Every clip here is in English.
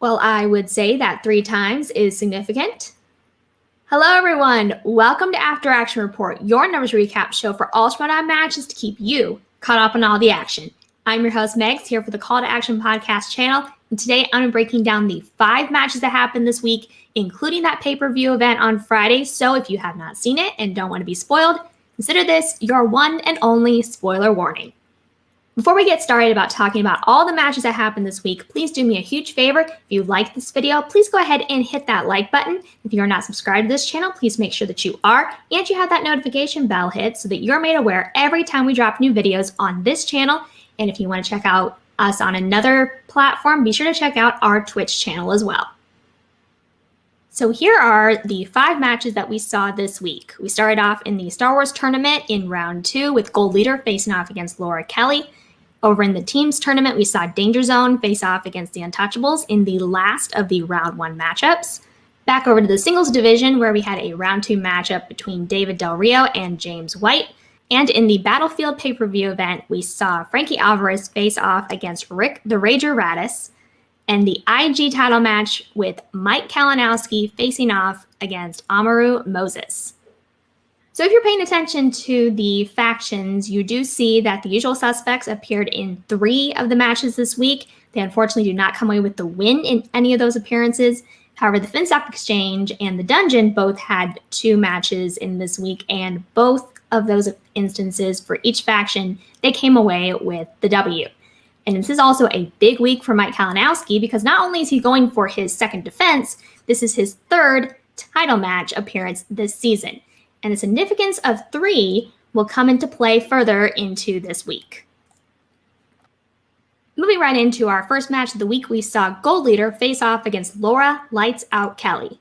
Well, I would say that 3 times is significant. Hello, everyone. Welcome to After Action Report, your numbers recap show for all Schmoedown matches to keep you caught up on all the action. I'm your host, Megs, here for the Call to Action podcast channel, and today I'm breaking down the 5 matches that happened this week, including that pay-per-view event on Friday. So if you have not seen it and don't want to be spoiled, consider this your one and only spoiler warning. Before we get started about talking about all the matches that happened this week, please do me a huge favor. If you like this video, please go ahead and hit that like button. If you are not subscribed to this channel, please make sure that you are, and you have that notification bell hit so that you're made aware every time we drop new videos on this channel. And if you want to check out us on another platform, be sure to check out our Twitch channel as well. So here are the 5 matches that we saw this week. We started off in the Star Wars tournament in round 2 with Gold Leader facing off against Laura Kelly. Over in the teams tournament, we saw Danger Zone face off against the Untouchables in the last of the round 1 matchups. Back over to the singles division, where we had a round 2 matchup between David Del Rio and James White. And in the Battlefield pay-per-view event, we saw Frankie Alvarez face off against Rick the Rager Radis, and the IG title match with Mike Kalinowski facing off against Amaru Moses. So if you're paying attention to the factions, you do see that the usual suspects appeared in 3 of the matches this week. They unfortunately do not come away with the win in any of those appearances. However, the Finstock Exchange and the Dungeon both had 2 matches in this week, and both of those instances for each faction, they came away with the W. And this is also a big week for Mike Kalinowski because not only is he going for his 2nd defense, this is his 3rd title match appearance this season. And the significance of 3 will come into play further into this week. Moving right into our first match of the week, we saw Gold Leader face off against Laura Lights Out Kelly.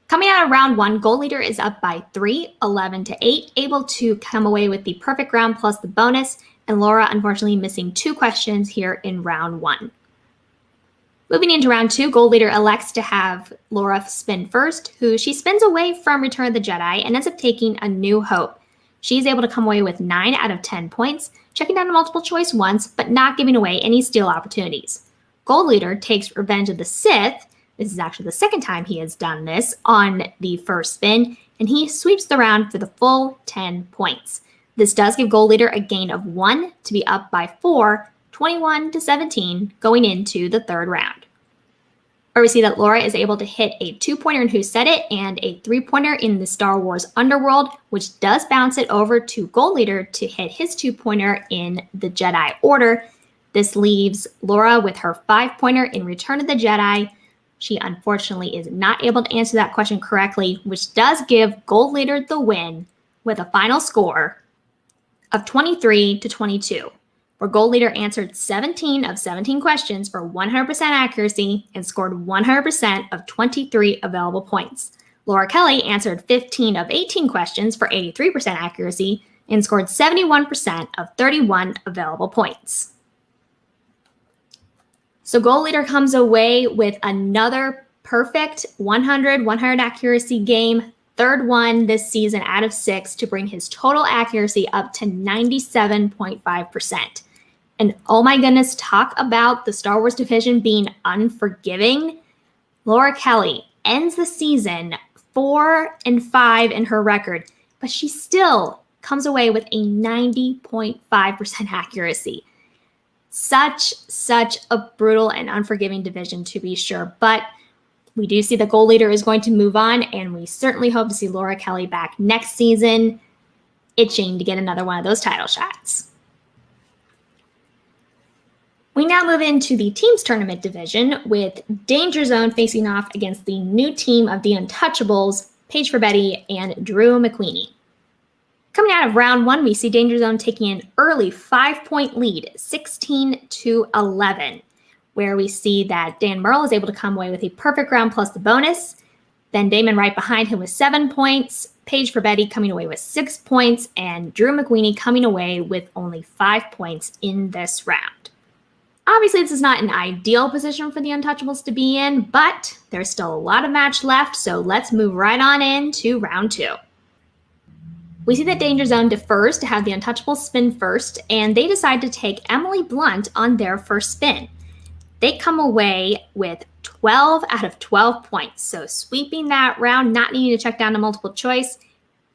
Coming out of round 1, Gold Leader is up by 3, 11-8, able to come away with the perfect round plus the bonus, and Laura unfortunately missing 2 questions here in round 1. Moving into round 2, Gold Leader elects to have Laura spin first, who she spins away from Return of the Jedi and ends up taking A New Hope. She's able to come away with 9 out of 10 points, checking down a multiple choice once, but not giving away any steal opportunities. Gold Leader takes Revenge of the Sith. This is actually the 2nd time he has done this on the first spin, and he sweeps the round for the full 10 points. This does give Gold Leader a gain of 1 to be up by 4, 21-17 going into the 3rd round. Where we see that Laura is able to hit a 2-pointer in Who Said It and a 3-pointer in the Star Wars Underworld, which does bounce it over to Gold Leader to hit his 2-pointer in the Jedi Order. This leaves Laura with her 5-pointer in Return of the Jedi. She unfortunately is not able to answer that question correctly, which does give Gold Leader the win with a final score of 23-22. Where Gold Leader answered 17 of 17 questions for 100% accuracy and scored 100% of 23 available points. Laura Kelly answered 15 of 18 questions for 83% accuracy and scored 71% of 31 available points. So Gold Leader comes away with another perfect 100 accuracy game, 3rd one this season out of 6 to bring his total accuracy up to 97.5%. And oh my goodness, talk about the Star Wars division being unforgiving. Laura Kelly ends the season 4-5 in her record, but she still comes away with a 90.5% accuracy. Such a brutal and unforgiving division to be sure, but we do see the Gold Leader is going to move on, and we certainly hope to see Laura Kelly back next season, itching to get another one of those title shots. We now move into the teams tournament division with Danger Zone facing off against the new team of the Untouchables, Paige Forbetti and Drew McQueenie. Coming out of round 1, we see Danger Zone taking an early 5-point lead, 16-11, where we see that Dan Murrell is able to come away with a perfect round plus the bonus. Then Damon right behind him with 7 points, Paige Forbetti coming away with 6 points, and Drew McQueenie coming away with only 5 points in this round. Obviously, this is not an ideal position for the Untouchables to be in, but there's still a lot of match left, so let's move right on into round 2. We see that Danger Zone defers to have the Untouchables spin first, and they decide to take Emily Blunt on their first spin. They come away with 12 out of 12 points. So sweeping that round, not needing to check down to multiple choice.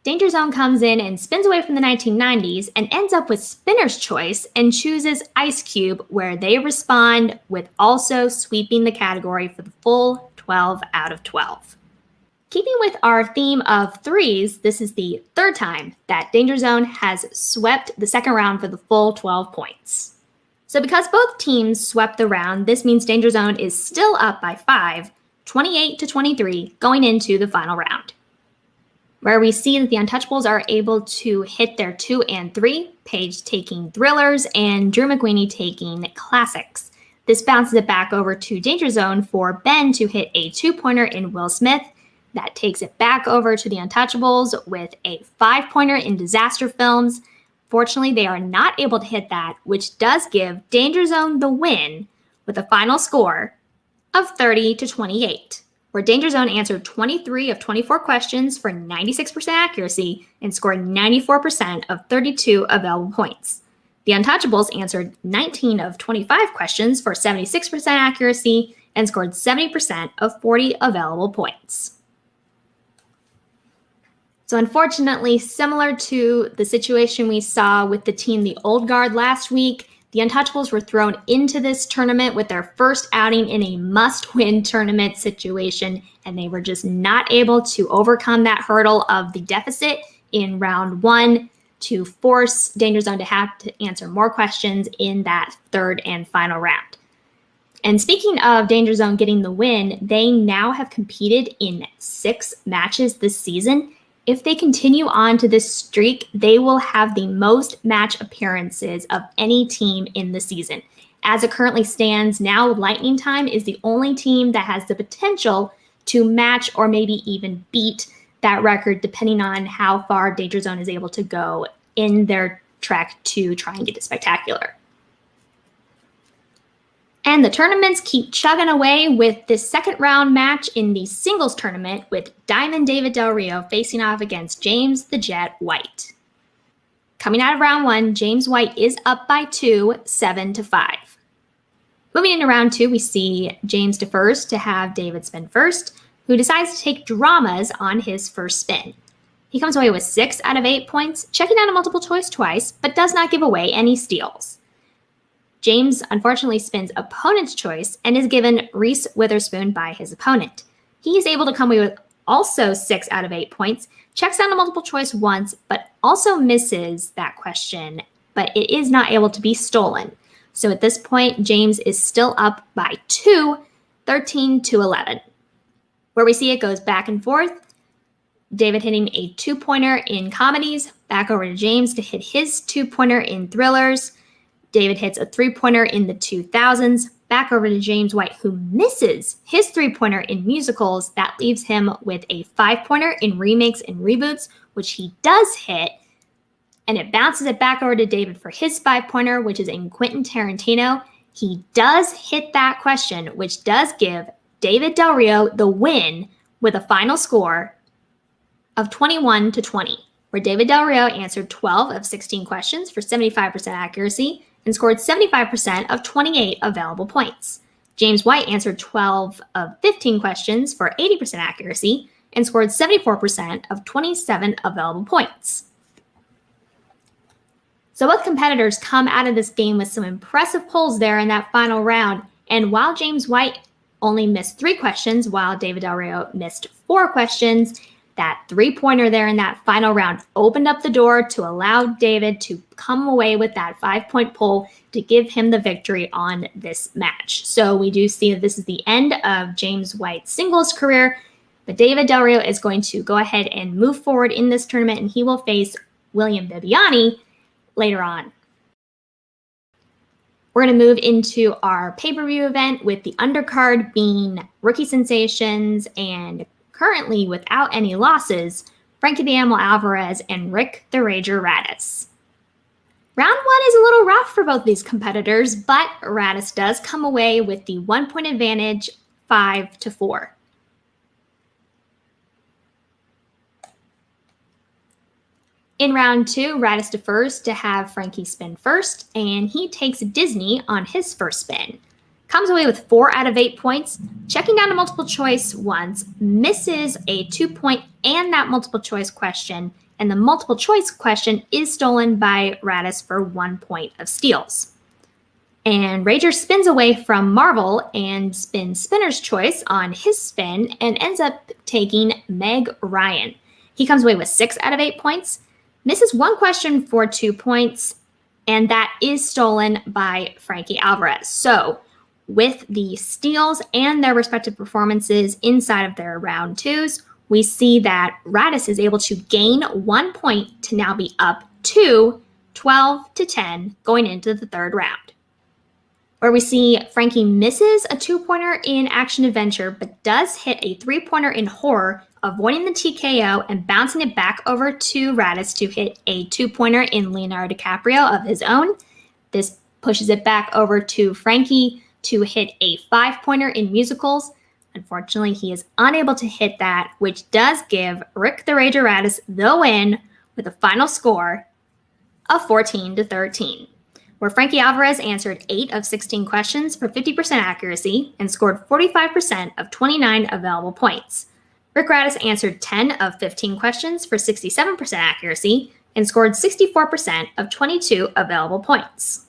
Danger Zone comes in and spins away from the 1990s and ends up with Spinner's Choice and chooses Ice Cube, where they respond with also sweeping the category for the full 12 out of 12. Keeping with our theme of threes, this is the third time that Danger Zone has swept the second round for the full 12 points. So because both teams swept the round, this means Danger Zone is still up by 5, 28-23, going into the final round, where we see that the Untouchables are able to hit their 2 and 3, Paige taking thrillers and Drew McWeeny taking classics. This bounces it back over to Danger Zone for Ben to hit a 2-pointer in Will Smith. That takes it back over to the Untouchables with a 5-pointer in Disaster Films. Fortunately, they are not able to hit that, which does give Danger Zone the win with a final score of 30-28, where Danger Zone answered 23 of 24 questions for 96% accuracy and scored 94% of 32 available points. The Untouchables answered 19 of 25 questions for 76% accuracy and scored 70% of 40 available points. So unfortunately, similar to the situation we saw with the team The Old Guard last week, the Untouchables were thrown into this tournament with their first outing in a must-win tournament situation, and they were just not able to overcome that hurdle of the deficit in round 1 to force Danger Zone to have to answer more questions in that third and final round. And speaking of Danger Zone getting the win, they now have competed in 6 matches this season. If they continue on to this streak, they will have the most match appearances of any team in the season. As it currently stands now, Lightning Time is the only team that has the potential to match or maybe even beat that record, depending on how far Danger Zone is able to go in their trek to try and get to Spectacular. And the tournaments keep chugging away with this second round match in the singles tournament with Diamond David Del Rio facing off against James the Jet White. Coming out of round 1, James White is up by 2, 7-5. Moving into round 2, we see James defers to have David spin first, who decides to take dramas on his first spin. He comes away with 6 out of 8 points, checking down a multiple choice twice, but does not give away any steals. James unfortunately spins opponent's choice and is given Reese Witherspoon by his opponent. He is able to come away with also 6 out of 8 points, checks down a multiple choice once, but also misses that question, but it is not able to be stolen. So at this point, James is still up by 2, 13-11. Where we see it goes back and forth, David hitting a 2-pointer in comedies, back over to James to hit his 2-pointer in thrillers. David hits a 3-pointer in the 2000s, back over to James White, who misses his 3-pointer in musicals. That leaves him with a 5-pointer in remakes and reboots, which he does hit, and it bounces it back over to David for his 5-pointer, which is in Quentin Tarantino. He does hit that question, which does give David Del Rio the win with a final score of 21-20, where David Del Rio answered 12 of 16 questions for 75% accuracy and scored 75% of 28 available points. James White answered 12 of 15 questions for 80% accuracy and scored 74% of 27 available points. So both competitors come out of this game with some impressive pulls there in that final round. And while James White only missed 3 questions, while David Del Rio missed 4 questions, that 3-pointer there in that final round opened up the door to allow David to come away with that 5-point pull to give him the victory on this match. So we do see that this is the end of James White's singles career, but David Del Rio is going to go ahead and move forward in this tournament, and he will face William Bibiani later on. We're going to move into our pay-per-view event with the undercard being rookie sensations and currently without any losses, Frankie the Animal Alvarez and Rick the Rager Radis. Round 1 is a little rough for both these competitors, but Radis does come away with the 1-point advantage, 5-4. In round 2, Radis defers to have Frankie spin first, and he takes Disney on his first spin. comes away with 4 out of 8 points, checking down to multiple choice once, misses a 2-point and that multiple choice question, and the multiple choice question is stolen by Radis for 1 point of steals. And Rager spins away from Marvel and spins Spinner's Choice on his spin and ends up taking Meg Ryan. He comes away with 6 out of 8 points, misses 1 question for 2 points, and that is stolen by Frankie Alvarez. So with the steals and their respective performances inside of their round 2s, we see that Radis is able to gain 1 point to now be up to 12-10 going into the 3rd round. Where we see Frankie misses a 2-pointer in Action Adventure, but does hit a 3-pointer in Horror, avoiding the TKO and bouncing it back over to Radis to hit a 2-pointer in Leonardo DiCaprio of his own. This pushes it back over to Frankie to hit a 5-pointer in Musicals. Unfortunately, he is unable to hit that, which does give Rick the Rager Radis the win with a final score of 14-13. Where Frankie Alvarez answered 8 of 16 questions for 50% accuracy and scored 45% of 29 available points. Rick Radis answered 10 of 15 questions for 67% accuracy and scored 64% of 22 available points.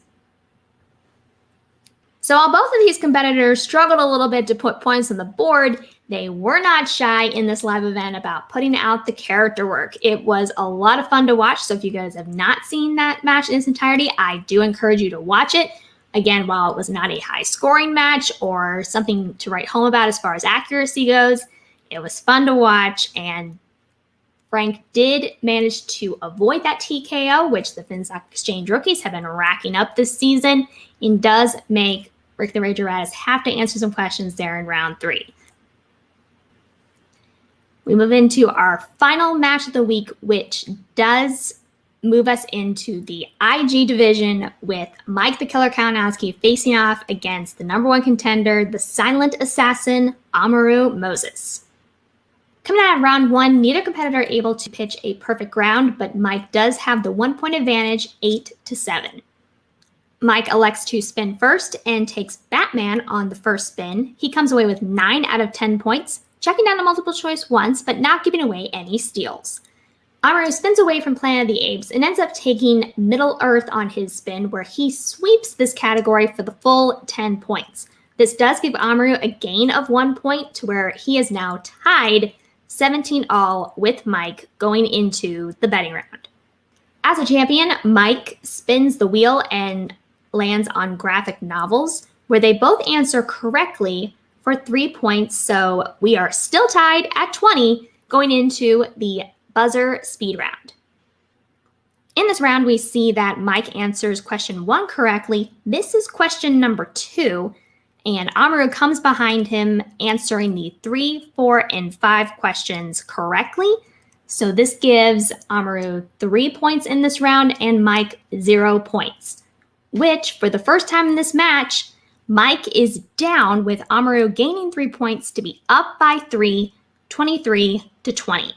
So while both of these competitors struggled a little bit to put points on the board, they were not shy in this live event about putting out the character work. It was a lot of fun to watch, so if you guys have not seen that match in its entirety, I do encourage you to watch it. Again, while it was not a high-scoring match or something to write home about as far as accuracy goes, it was fun to watch, and Frank did manage to avoid that TKO, which the FinStock Exchange rookies have been racking up this season, and does make Rick the Rager Radis have to answer some questions there in round 3. We move into our final match of the week, which does move us into the IG division with Mike the Killer Kalinowski facing off against the number 1 contender, the silent assassin, Amaru Moses. Coming out of round 1, neither competitor able to pitch a perfect round, but Mike does have the 1-point advantage, 8-7. Mike elects to spin first and takes Batman on the first spin. He comes away with 9 out of 10 points, checking down the multiple choice once, but not giving away any steals. Amaru spins away from Planet of the Apes and ends up taking Middle Earth on his spin, where he sweeps this category for the full 10 points. This does give Amaru a gain of 1 point to where he is now tied 17-all with Mike going into the betting round. As a champion, Mike spins the wheel and lands on graphic novels, where they both answer correctly for 3 points, so we are still tied at 20 going into the buzzer speed round. In this round, we see that Mike answers question 1 correctly, misses question number 2, and Amaru comes behind him answering the 3, 4, and 5 questions correctly. So this gives Amaru 3 points in this round and Mike 0 points, which for the first time in this match, Mike is down with Amaru gaining 3 points to be up by 3, 23-20.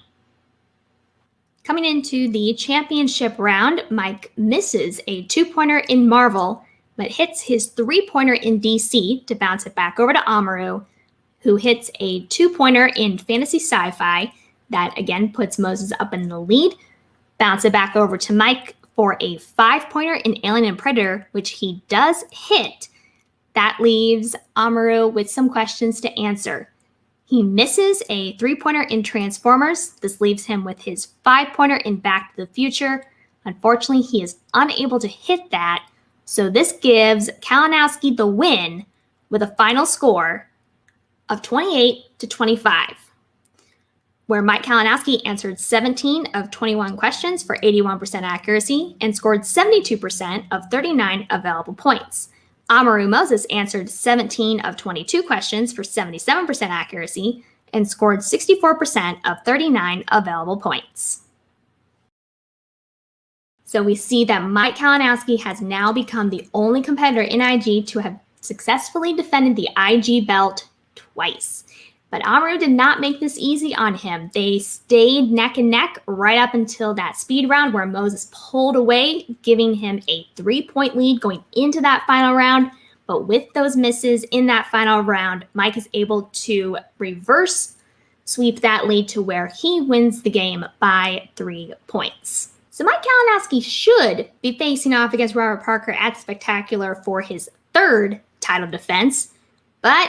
Coming into the championship round, Mike misses a 2-pointer in Marvel, but hits his 3-pointer in DC to bounce it back over to Amaru, who hits a 2-pointer in Fantasy Sci-Fi that again puts Moses up in the lead. Bounce it back over to Mike for a 5-pointer in Alien and Predator, which he does hit. That leaves Amaru with some questions to answer. He misses a 3-pointer in Transformers. This leaves him with his 5-pointer in Back to the Future. Unfortunately, he is unable to hit that, so this gives Kalinowski the win with a final score of 28-25. Where Mike Kalinowski answered 17 of 21 questions for 81% accuracy and scored 72% of 39 available points. Amaru Moses answered 17 of 22 questions for 77% accuracy and scored 64% of 39 available points. So we see that Mike Kalinowski has now become the only competitor in IG to have successfully defended the IG belt twice. But Amaru did not make this easy on him. They stayed neck and neck right up until that speed round where Moses pulled away, giving him a 3-point lead going into that final round But with those misses in that final round, Mike is able to reverse sweep that lead to where he wins the game by 3 points. So Mike Kalinowski should be facing off against Robert Parker at Spectacular for his 3rd title defense. But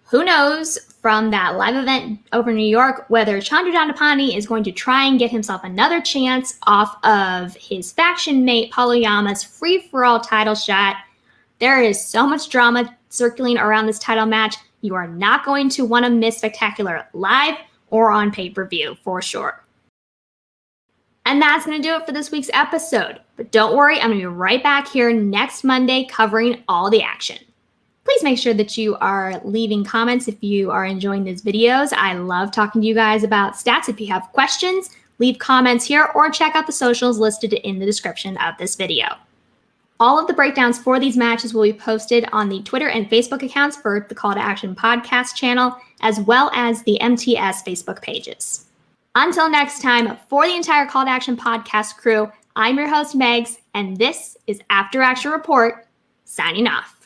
who knows from that live event over in New York whether Chandra Dandapani is going to try and get himself another chance off of his faction mate Paulo Yama's free-for-all title shot. There is so much drama circling around this title match. You are not going to want to miss Spectacular live or on pay-per-view for sure. And that's going to do it for this week's episode. But don't worry, I'm going to be right back here next Monday covering all the action. Please make sure that you are leaving comments if you are enjoying these videos. I love talking to you guys about stats. If you have questions, leave comments here or check out the socials listed in the description of this video. All of the breakdowns for these matches will be posted on the Twitter and Facebook accounts for the Call to Action podcast channel, as well as the MTS Facebook pages. Until next time, for the entire Call to Action podcast crew, I'm your host, Megs, and this is After Action Report, signing off.